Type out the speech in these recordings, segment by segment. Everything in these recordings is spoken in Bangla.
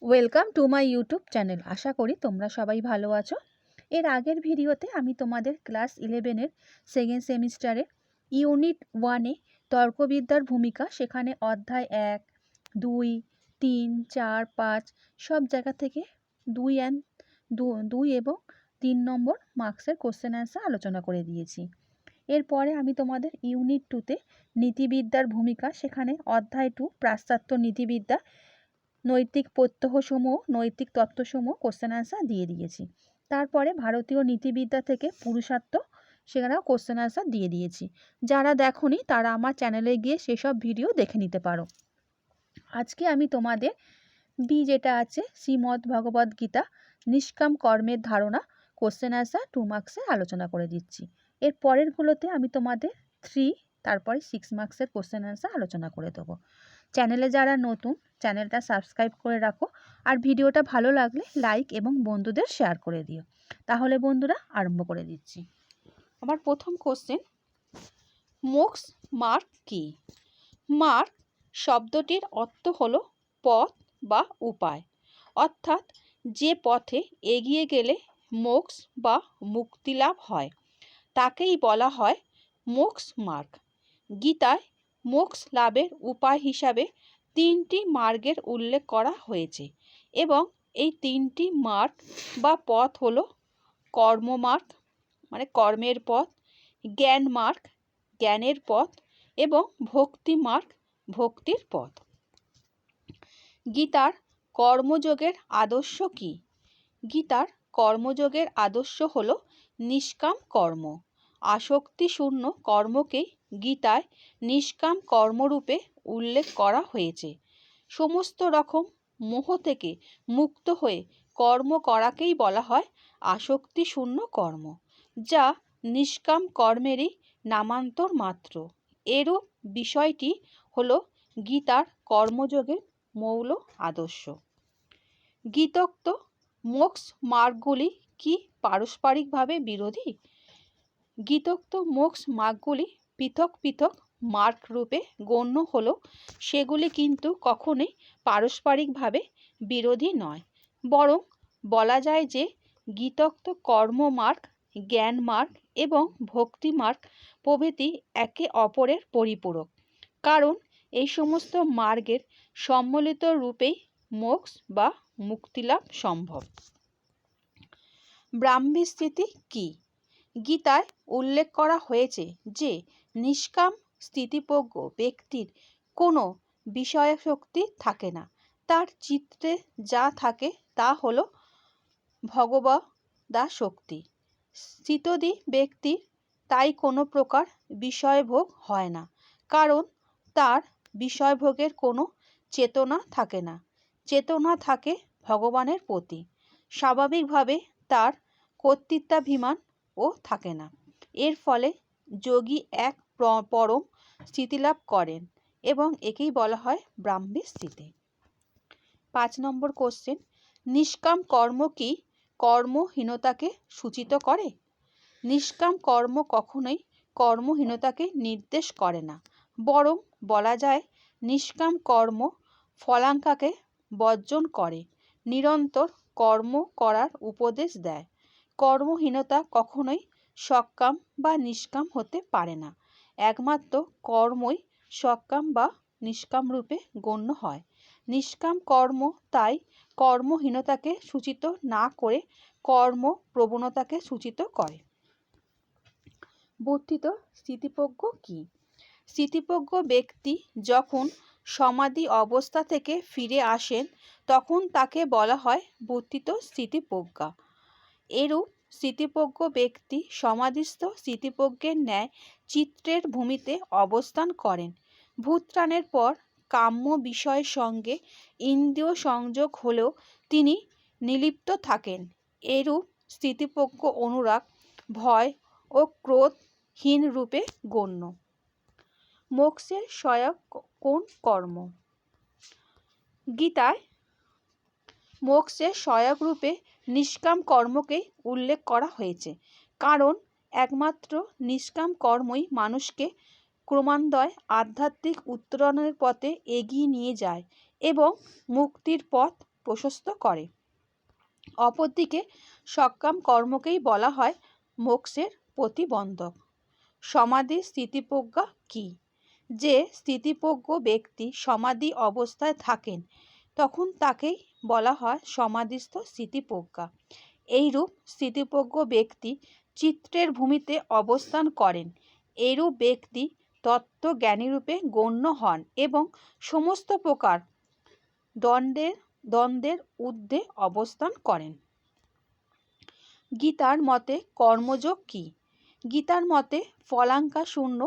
Welcome to my YouTube channel. আশা করি তোমরা সবাই ভালো আছো। এর আগের ভিডিওতে আমি তোমাদের ক্লাস 11-এর সেকেন্ড সেমিস্টারে ইউনিট 1-এ তর্কবিদ্যার ভূমিকা, সেখানে অধ্যায় 1, 2, 3, 4, 5 সব জায়গা থেকে 2 এবং 3 নম্বর মার্কসের কোশ্চেন অ্যান্সার আলোচনা করে দিয়েছি। এরপরে আমি তোমাদের ইউনিট 2-তে নীতিবিদ্যার ভূমিকা, সেখানে অধ্যায় 2 পাশ্চাত্য নীতিবিদ্যা, নৈতিক প্রত্যয়সমূহ, নৈতিক তত্ত্বসমূহ কোশ্চেন অ্যান্সার দিয়ে দিয়েছি। তারপরে ভারতীয় নীতিবিদ্যা থেকে পুরুষার্থ, সেখানেও কোশ্চেন অ্যান্সার দিয়ে দিয়েছি। যারা দেখোনি তারা আমার চ্যানেলে গিয়ে সেসব ভিডিও দেখে নিতে পারো। আজকে আমি তোমাদের যেটা আছে শ্রীমদ্ ভগবদ্ গীতা নিষ্কাম কর্মের ধারণা কোশ্চেন অ্যান্সার 2 মার্কসে আলোচনা করে দিচ্ছি। এর পরেরগুলোতে আমি তোমাদের 3 তারপরে 6 মার্কসের কোশ্চেন অ্যান্সার আলোচনা করে দেবো। চ্যানেলে যারা নতুন, চ্যানেলটা সাবস্ক্রাইব করে রাখো, আর ভিডিওটা ভালো লাগলে লাইক এবং বন্ধুদের শেয়ার করে দিও। তাহলে বন্ধুরা আরম্ভ করে দিচ্ছি। আমার প্রথম কোশ্চেন, মোক্ষ মার্গ কি? মার্গ শব্দটির অর্থ হলো পথ বা উপায়, অর্থাৎ যে পথে এগিয়ে গেলে মোক্ষ বা মুক্তি লাভ হয় তাকেই বলা হয় মোক্ষ মার্গ। গীতায় মোক্ষ লাভের উপায় হিসাবে 3টি মার্গের উল্লেখ করা হয়েছে এবং এই 3টি মার্গ বা পথ হলো কর্মমার্গ মানে কর্মের পথ, জ্ঞান মার্গ জ্ঞানের পথ এবং ভক্তি মার্গ ভক্তির পথ। গীতার কর্মযোগের আদর্শ কি? গীতার কর্মযোগের আদর্শ হলো নিষ্কাম কর্ম। আসক্তি শূন্য কর্মকেই গীতায় নিষ্কাম কর্মরূপে উল্লেখ করা হয়েছে। সমস্ত রকম মোহ থেকে মুক্ত হয়ে কর্ম করাকেই বলা হয় আসক্তি শূন্য কর্ম, যা নিষ্কাম কর্মেরই নামান্তর মাত্র। এরূপ বিষয়টি হলো গীতার কর্মযোগের মৌল আদর্শ। গীতোক্ত মোক্ষ মার্গগুলি কি পারস্পরিকভাবে বিরোধী? গীতোক্ত মোক্ষ মার্গগুলি পৃথক পৃথক মার্গ রূপে গণ্য হলেও সেগুলি কিন্তু কখনোই পারস্পরিকভাবে বিরোধী নয়, বরং বলা যায় যে গীতোক্ত কর্মমার্গ, জ্ঞান মার্গ এবং ভক্তি মার্গ প্রভৃতি একে অপরের পরিপূরক, কারণ এই সমস্ত মার্গের সম্মিলিত রূপেই মোক্ষ বা মুক্তিলাভ সম্ভব। ব্রাহ্মী স্থিতি কি? গীতায় উল্লেখ করা হয়েছে যে নিষ্কাম স্থিতিপ্রজ্ঞ ব্যক্তির কোনো বিষয়াসক্তি থাকে না, তার চিত্তে যা থাকে তা হলো ভগবদাসক্তি। স্থিতধী ব্যক্তির তাই কোনো প্রকার বিষয়ভোগ হয় না, কারণ তার বিষয়ভোগের কোনো চেতনা থাকে না। চেতনা থাকে ভগবানের প্রতি। স্বাভাবিকভাবে তার কর্তৃত্বাভিমানও থাকে না। এর ফলে যোগী এক পরম স্থিতিলাভ করেন এবং একেই বলা হয় ব্রাহ্মী স্থিতি। 5 নম্বর কোশ্চেন, নিষ্কাম কর্ম কি কর্মহীনতাকে সূচিত করে? নিষ্কাম কর্ম কখনোই কর্মহীনতাকে নির্দেশ করে না, বরং বলা যায় নিষ্কাম কর্ম ফলাকাঙ্ক্ষাকে বর্জন করে নিরন্তর কর্ম করার উপদেশ দেয়। কর্মহীনতা কখনোই সকাম বা নিষ্কাম হতে পারে না, একমাত্র কর্মই সকাম বা নিষ্কাম রূপে গণ্য হয়। নিষ্কাম কর্ম তাই কর্মহীনতাকে সূচিত না করে কর্ম প্রবণতাকে সূচিত করে। বর্ধিত স্থিতিপ্রজ্ঞ কি? স্থিতিপ্রজ্ঞ ব্যক্তি যখন সমাধি অবস্থা থেকে ফিরে আসেন তখন তাকে বলা হয় বর্ধিত স্থিতিপ্রজ্ঞা। এরূপ স্থিতিপ্রজ্ঞ ব্যক্তি সমাধিস্থ স্থিতিপ্রজ্ঞের ন্যায় চিত্রের ভূমিতে অবস্থান করেন। ভূত্রাণের পর কাম্য বিষয়ের সঙ্গে ইন্দ্রিয় সংযোগ হলেও তিনি নিলিপ্ত থাকেন। এরূপ স্থিতিপ্রজ্ঞ অনুরাগ, ভয় ও ক্রোধহীন রূপে গণ্য। মোক্ষের সহায়ক কোন কর্ম? গীতায় মোক্ষের সহায়ক রূপে নিষ্কাম কর্মকেই উল্লেখ করা হয়েছে, কারণ একমাত্র নিষ্কাম কর্মই মানুষকে ক্রমান্বয়ে আধ্যাত্মিক উত্তরণের পথে এগিয়ে নিয়ে যায় এবং মুক্তির পথ প্রশস্ত করে। অপরদিকে সকাম কর্মকেই বলা হয় মোক্ষের প্রতিবন্ধক। সমাধির স্থিতিপ্রজ্ঞা কি? যে স্থিতিপ্রজ্ঞ ব্যক্তি সমাধি অবস্থায় থাকেন তখন তাকেই বলা হয় সমাধিস্থ স্থিতিপ্রজ্ঞা। এইরূপ স্থিতিপ্রজ্ঞ ব্যক্তি চিত্রের ভূমিতে অবস্থান করেন। এইরূপ ব্যক্তি তত্ত্বজ্ঞানীরূপে গণ্য হন এবং সমস্ত প্রকার দ্বন্দ্বের ঊর্ধ্বে অবস্থান করেন। গীতার মতে কর্মযোগ কি? গীতার মতে ফলাঙ্কা শূন্য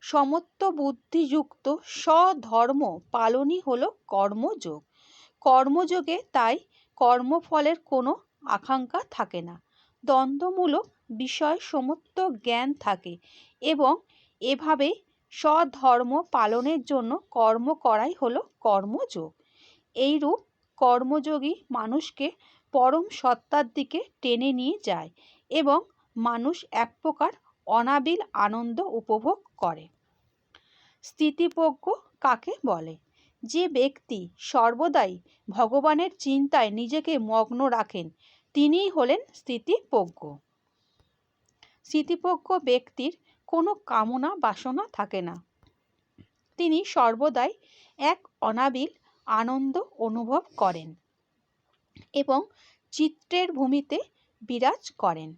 সমত্ব বুদ্ধিযুক্ত স্বধর্ম পালনই হলো কর্মযোগ। কর্মযোগে তাই কর্মফলের কোনো আকাঙ্ক্ষা থাকে না, দ্বন্দ্বমূলক বিষয় সমত্ব জ্ঞান থাকে এবং এভাবেই স্বধর্ম পালনের জন্য কর্ম করাই হলো কর্মযোগ। এইরূপ কর্মযোগী মানুষকে পরম সত্তার দিকে টেনে নিয়ে যায় এবং মানুষ এক প্রকার অনাবিল আনন্দ উপভোগ করে। স্থিতিপ্রজ্ঞ কাকে বলে? যে ব্যক্তি সর্বদাই ভগবানের চিন্তায় নিজেকে মগ্ন রাখেন তিনিই হলেন স্থিতিপ্রজ্ঞ। স্থিতিপ্রজ্ঞ ব্যক্তির কোনো কামনা বাসনা থাকে না। তিনি সর্বদাই এক অনাবিল আনন্দ অনুভব করেন এবং চিত্রের ভূমিতে বিরাজ করেন।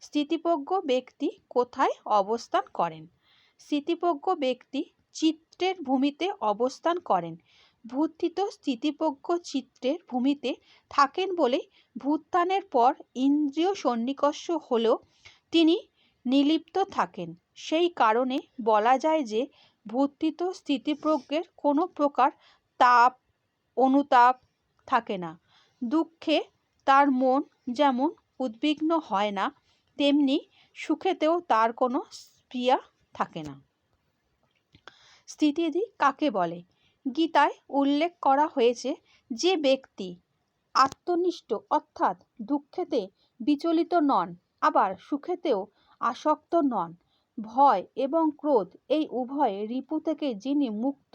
স্থিতিপ্রজ্ঞ ব্যক্তি কোথায় অবস্থান করেন? স্থিতিপ্রজ্ঞ ব্যক্তি চিত্রের ভূমিতে অবস্থান করেন। ভূত্থিত স্থিতিপ্রজ্ঞ চিত্রের ভূমিতে থাকেন বলে ভূত্থানের পর ইন্দ্রিয় সন্নিকর্ষ হলেও তিনি নিলিপ্ত থাকেন। সেই কারণে বলা যায় যে ভূত্থিত স্থিতিপ্রজ্ঞের কোনো প্রকার তাপ অনুতাপ থাকে না। দুঃখে তার মন যেমন উদ্বিগ্ন হয় না, তেমনি সুখেতেও তার কোনো স্পৃহা থাকে না। স্থিতিধি কাকে বলে? গীতায় উল্লেখ করা হয়েছে যে ব্যক্তি আত্মনিষ্ঠ অর্থাৎ দুঃখেতে বিচলিত নন, আবার সুখেতেও আসক্ত নন, ভয় এবং ক্রোধ এই উভয় রিপু থেকে যিনি মুক্ত,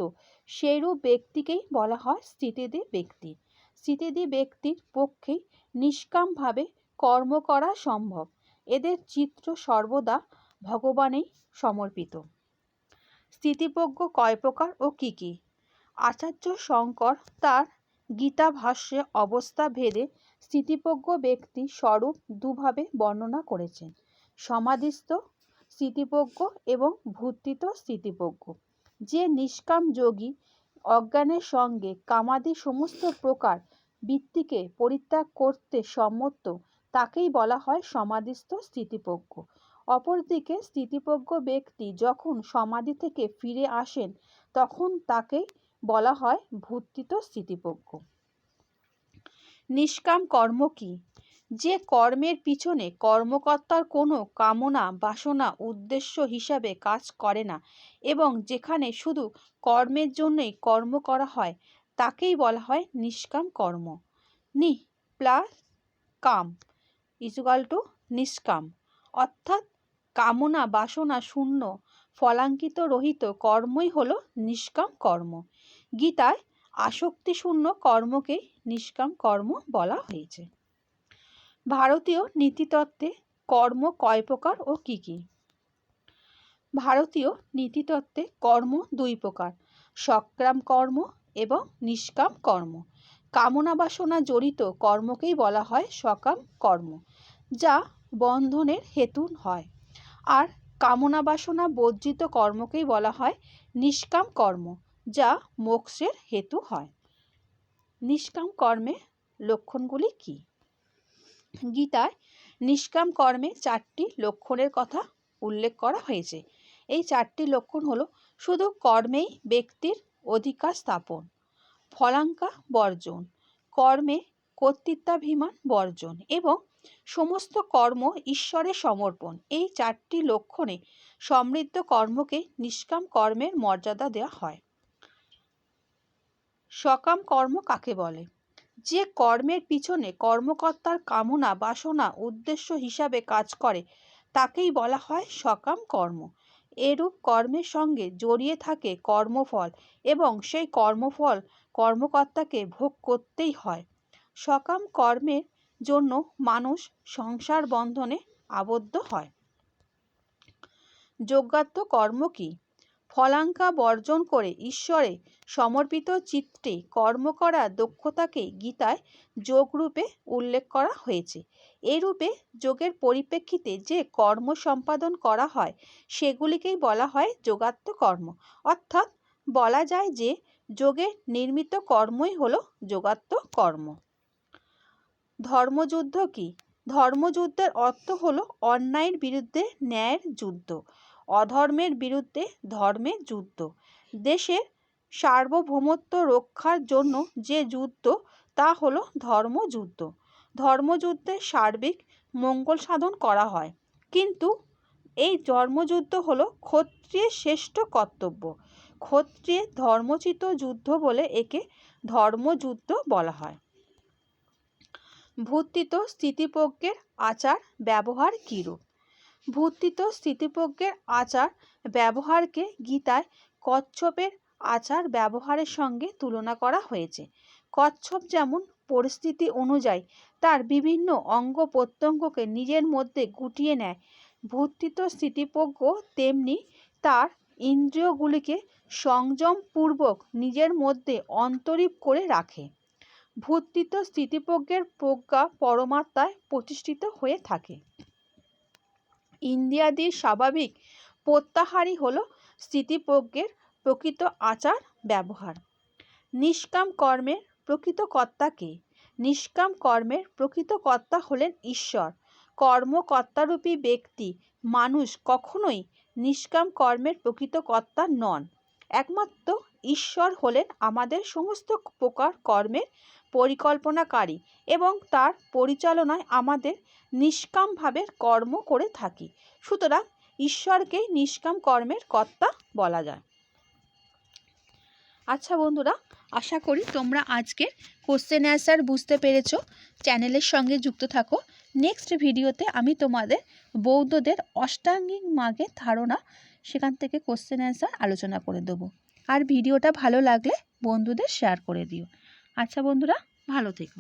সেইরূপ ব্যক্তিকেই বলা হয় স্থিতিধি ব্যক্তি। স্থিতিধি ব্যক্তির পক্ষেই নিষ্কামভাবে কর্ম করা সম্ভব। এদের চিত্র সর্বদা ভগবানেই সমর্পিত। স্থিতিপ্রজ্ঞ কয় প্রকার ও কি কি? আচার্য শঙ্কর তার গীতা ভাষ্যে অবস্থা ভেদে স্থিতিপ্রজ্ঞ ব্যক্তি স্বরূপ দুভাবে বর্ণনা করেছেন: সমাধিস্থ স্থিতিপ্রজ্ঞ এবং ভূত্থিত স্থিতিপ্রজ্ঞ। যে নিষ্কাম যোগী অজ্ঞানের সঙ্গে কামাদি সমস্ত প্রকার বৃত্তিকে পরিত্যাগ করতে সম্মত তাকেই বলা হয় সমাধিস্থ স্থিতিপ্রজ্ঞ। অপরদিকে স্থিতিপ্রজ্ঞ ব্যক্তি যখন সমাধি থেকে ফিরে আসেন তখন তাকেই বলা হয় ভূত্থিত স্থিতিপ্রজ্ঞ। নিষ্কাম কর্ম কি? যে কর্মের পিছনে কর্মকর্তার কোনো কামনা বাসনা উদ্দেশ্য হিসাবে কাজ করে না এবং যেখানে শুধু কর্মের জন্যই কর্ম করা হয় তাকেই বলা হয় নিষ্কাম কর্ম। নি প্লাস কাম ইজুয়াল টু নিষ্কাম, অর্থাৎ কামনা বাসনা শূন্য ফলাঙ্কিত রহিত কর্মই হলো নিষ্কাম কর্ম। গীতায় আসক্তি শূন্য কর্মকেই নিষ্কাম কর্ম বলা হয়েছে। ভারতীয় নীতিতত্ত্বে কর্ম কয় প্রকার ও কি কি? ভারতীয় নীতিতত্ত্বে কর্ম দুই প্রকার: সকাম কর্ম এবং নিষ্কাম কর্ম। কামনা বাসনা জড়িত কর্মকেই বলা হয় সকাম কর্ম, যা বন্ধনের হেতু হয়, আর কামনা বাসনা বর্জিত কর্মকেই বলা হয় নিষ্কাম কর্ম, যা মোক্ষের হেতু হয়। নিষ্কাম কর্মের লক্ষণগুলি কি? গীতায় নিষ্কাম কর্মে 4টি লক্ষণের কথা উল্লেখ করা হয়েছে। এই 4টি লক্ষণ হলো: শুধু কর্মেই ব্যক্তির অধিকার স্থাপন, ফলাঙ্কা বর্জন, কর্মে কর্তৃত্বাভিমান বর্জন এবং সমস্ত কর্ম ঈশ্বরে সমর্পণ। এই 4টি লক্ষণে সমৃদ্ধ কর্মকে নিষ্কাম কর্মের মর্যাদা দেওয়া হয়। সকাম কর্ম কাকে বলে? যে কর্মের পিছনে কর্মকর্তার কামনা বাসনা উদ্দেশ্য হিসাবে কাজ করে তাকেই বলা হয় সকাম কর্ম। এরূপ কর্মের সঙ্গে জড়িয়ে থাকে কর্মফল এবং সেই কর্মফল কর্মকর্তাকে ভোগ করতেই হয়। সকাম কর্মের জন্য মানুষ সংসার বন্ধনে আবদ্ধ হয়। যোগাত্ম কর্ম কি? ফলাঙ্কা বর্জন করে ঈশ্বরে সমর্পিত চিত্তে কর্ম করার দক্ষতাকে গীতায় যোগরূপে উল্লেখ করা হয়েছে। এরূপে যোগের পরিপ্রেক্ষিতে যে কর্ম সম্পাদন করা হয় সেগুলিকেই বলা হয় যোগাত্ম কর্ম। অর্থাৎ বলা যায় যে যোগে নির্মিত কর্মই হলো যোগাত্ম কর্ম। ধর্মযুদ্ধ কি? ধর্মযুদ্ধের অর্থ হলো অন্যায়ের বিরুদ্ধে ন্যায়ের যুদ্ধ, অধর্মের বিরুদ্ধে ধর্মের যুদ্ধ। দেশের সার্বভৌমত্ব রক্ষার জন্য যে যুদ্ধ তা হলো ধর্মযুদ্ধ। ধর্মযুদ্ধে সার্বিক মঙ্গল সাধন করা হয়, কিন্তু এই ধর্মযুদ্ধ হলো ক্ষত্রিয়ের শ্রেষ্ঠ কর্তব্য। ক্ষত্রিয়ের ধর্মোচিত যুদ্ধ বলে একে ধর্মযুদ্ধ বলা হয়। ভূত্বিত স্থিতিপ্রজ্ঞের আচার ব্যবহার কিরূপ? ভূত্বিত স্থিতিপ্রজ্ঞের আচার ব্যবহারকে গীতায় কচ্ছপের আচার ব্যবহারের সঙ্গে তুলনা করা হয়েছে। কচ্ছপ যেমন পরিস্থিতি অনুযায়ী তার বিভিন্ন অঙ্গ প্রত্যঙ্গকে নিজের মধ্যে গুটিয়ে নেয়, ভূত্বিত স্থিতিপ্রজ্ঞ তেমনি তার ইন্দ্রিয়গুলিকে সংযমপূর্বক নিজের মধ্যে অন্তরীপ করে রাখে। ভূত্বিত স্থিতিপ্রজ্ঞের প্রজ্ঞা পরমাত্মায় প্রতিষ্ঠিত হয়ে থাকে। ইন্দ্রিয়াদির স্বাভাবিক প্রত্যাহারই হল স্থিতিপ্রজ্ঞের প্রকৃত আচার ব্যবহার। নিষ্কাম কর্মের প্রকৃত কর্তা কে? নিষ্কাম কর্মের প্রকৃত কর্তা হলেন ঈশ্বর। কর্মকর্তারূপী ব্যক্তি মানুষ কখনোই নিষ্কাম কর্মের প্রকৃত কর্তা নন। একমাত্র ঈশ্বর হলেন আমাদের সমস্ত প্রকার কর্মের পরিকল্পনাকারী এবং তার পরিচালনায় আমাদের নিষ্কামভাবে কর্ম করে থাকি। সুতরাং ঈশ্বরকেই নিষ্কাম কর্মের কর্তা বলা যায়। আচ্ছা বন্ধুরা, আশা করি তোমরা আজকের কোশ্চেন অ্যান্সার বুঝতে পেরেছো। চ্যানেলের সঙ্গে যুক্ত থাকো। নেক্সট ভিডিওতে আমি তোমাদের বৌদ্ধদের অষ্টাঙ্গিক মার্গের ধারণা, সেখান থেকে কোশ্চেন অ্যান্সার আলোচনা করে দেবো। আর ভিডিওটা ভালো লাগলে বন্ধুদের শেয়ার করে দিও। আচ্ছা বন্ধুরা, ভালো থেকো।